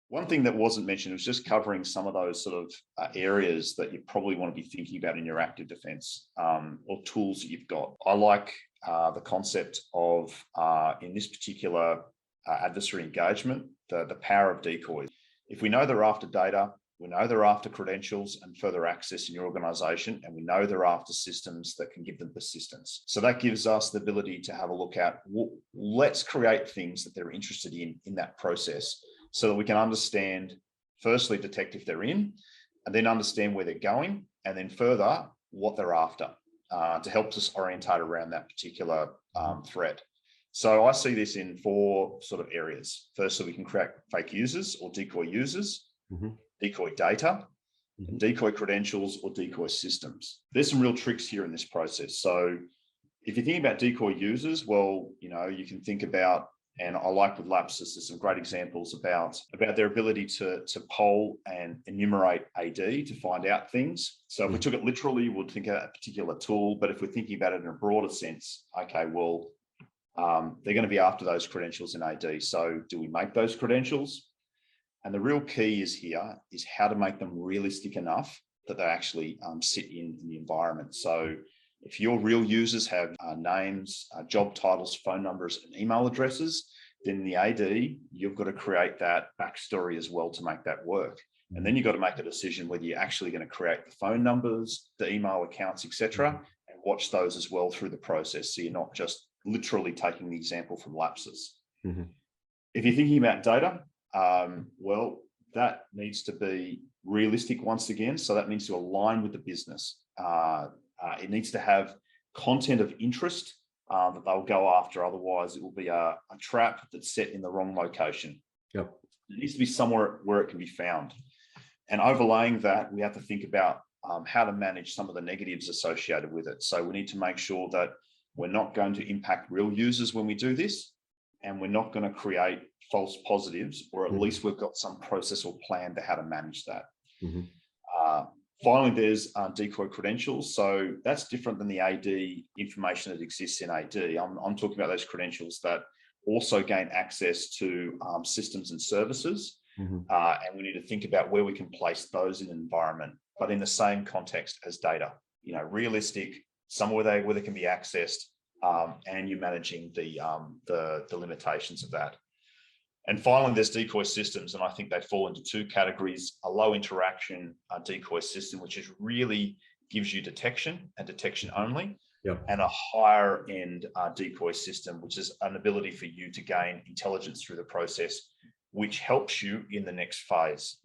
One thing that wasn't mentioned was just covering some of those sort of areas that you probably want to be thinking about in your active defense, or tools that you've got. I like the concept of, in this particular adversary engagement, the power of decoys. If we know they're after data, we know they're after credentials and further access in your organization, and we know they're after systems that can give them persistence. So that gives us the ability to have a look at, let's create things that they're interested in that process, so that we can understand, firstly, detect if they're in, and then understand where they're going, and then further, what they're after, to help us orientate around that particular threat. So I see this in 4 sort of areas. Firstly, we can create fake users or decoy users, decoy data, decoy credentials, or decoy systems. There's some real tricks here in this process. So if you think about decoy users, well, you can think about, and I like with Lapsus, there's some great examples about their ability to poll and enumerate AD to find out things. So if we took it literally, we'd think of a particular tool, but if we're thinking about it in a broader sense, okay, well, they're going to be after those credentials in AD. So do we make those credentials? And the real key is how to make them realistic enough that they actually sit in the environment. So if your real users have names, job titles, phone numbers, and email addresses, then in the AD, you've got to create that backstory as well to make that work. And then you've got to make a decision whether you're actually going to create the phone numbers, the email accounts, etc., and watch those as well through the process. So you're not just literally taking the example from Lapsus. If you're thinking about data, well, that needs to be realistic once again. So that needs to align with the business. It needs to have content of interest that they'll go after. Otherwise, it will be a trap that's set in the wrong location. It needs to be somewhere where it can be found. And overlaying that, we have to think about how to manage some of the negatives associated with it. So we need to make sure that we're not going to impact real users when we do this, and we're not going to create false positives, or at least we've got some process or plan to how to manage that. Finally, there's decoy credentials. So that's different than the AD information that exists in AD. I'm talking about those credentials that also gain access to systems and services. And we need to think about where we can place those in an environment, but in the same context as data, realistic, somewhere where they can be accessed, and you're managing the limitations of that. And finally, there's decoy systems, and I think they fall into 2 categories: a low interaction decoy system, which is really gives you detection and detection only, and a higher end decoy system, which is an ability for you to gain intelligence through the process, which helps you in the next phase.